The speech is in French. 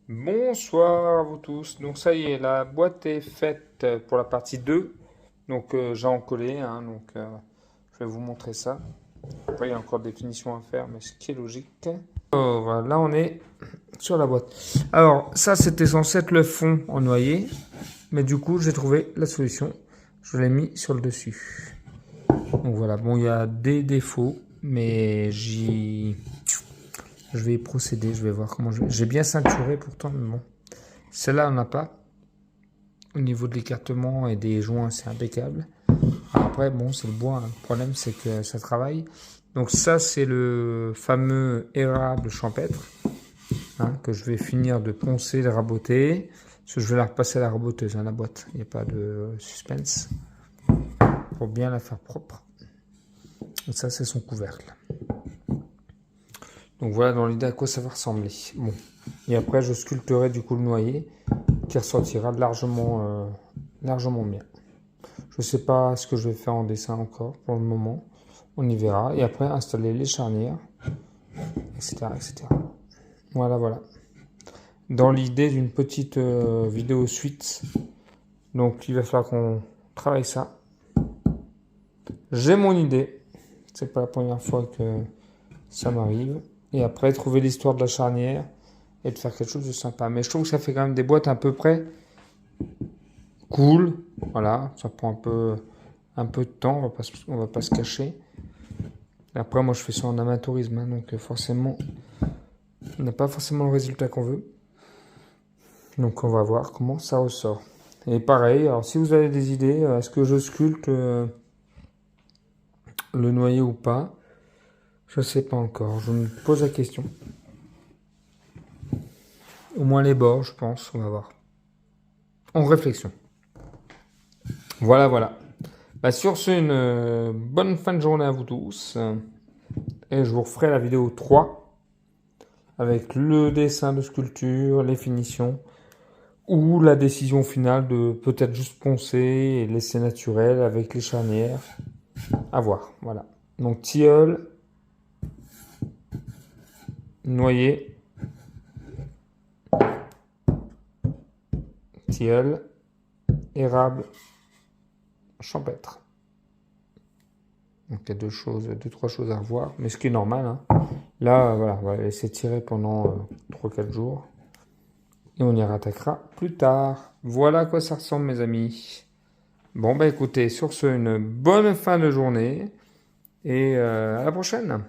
Bonsoir à vous tous. Donc ça y est, la boîte est faite pour la partie 2. Donc j'ai encollé, hein, je vais vous montrer ça. Après il y a encore des finitions à faire, mais ce qui est logique. Oh, voilà, là on est sur la boîte. Alors ça c'était censé être le fond en noyer, mais du coup j'ai trouvé la solution. Je l'ai mis sur le dessus. Donc voilà, bon il y a des défauts, mais je vais y procéder, je vais voir comment j'ai bien ceinturé pourtant, mais bon. Celle-là, on n'a pas. Au niveau de l'écartement et des joints, c'est impeccable. Alors après, bon, c'est le bois, hein. Le problème, c'est que ça travaille. Donc ça, c'est le fameux érable champêtre, hein, que je vais finir de poncer, de raboter. Parce que je vais la repasser à la raboteuse, hein, la boîte. Il n'y a pas de suspense. Pour bien la faire propre. Et ça, c'est son couvercle. Donc voilà dans l'idée à quoi ça va ressembler. Bon. Et après, je sculpterai du coup le noyer qui ressortira largement bien. Je ne sais pas ce que je vais faire en dessin encore pour le moment. On y verra. Et après, installer les charnières, etc. etc. Voilà, voilà. Dans l'idée d'une petite vidéo suite. Donc, il va falloir qu'on travaille ça. J'ai mon idée. C'est pas la première fois que ça m'arrive. Et après, trouver l'histoire de la charnière et de faire quelque chose de sympa. Mais je trouve que ça fait quand même des boîtes à peu près cool. Voilà, ça prend un peu de temps, on va pas se cacher. Et après, moi, je fais ça en amateurisme, hein, donc forcément, on n'a pas forcément le résultat qu'on veut. Donc, on va voir comment ça ressort. Et pareil, alors si vous avez des idées, est-ce que je sculpte le noyer ou pas? Je sais pas encore, je me pose la question. Au moins les bords, je pense, on va voir. En réflexion. Voilà, voilà. Bah, sur ce, une bonne fin de journée à vous tous. Et je vous referai la vidéo 3 avec le dessin de sculpture, les finitions, ou la décision finale de peut-être juste poncer et laisser naturel avec les charnières. À voir, voilà. Donc tilleul, noyer, tilleul, érable, champêtre. Donc il y a deux, trois choses à revoir, mais ce qui est normal, hein. Là, voilà, on va laisser tirer pendant 3-4 jours. Et on y rattaquera plus tard. Voilà à quoi ça ressemble, mes amis. Bon, bah écoutez, sur ce, une bonne fin de journée. Et à la prochaine.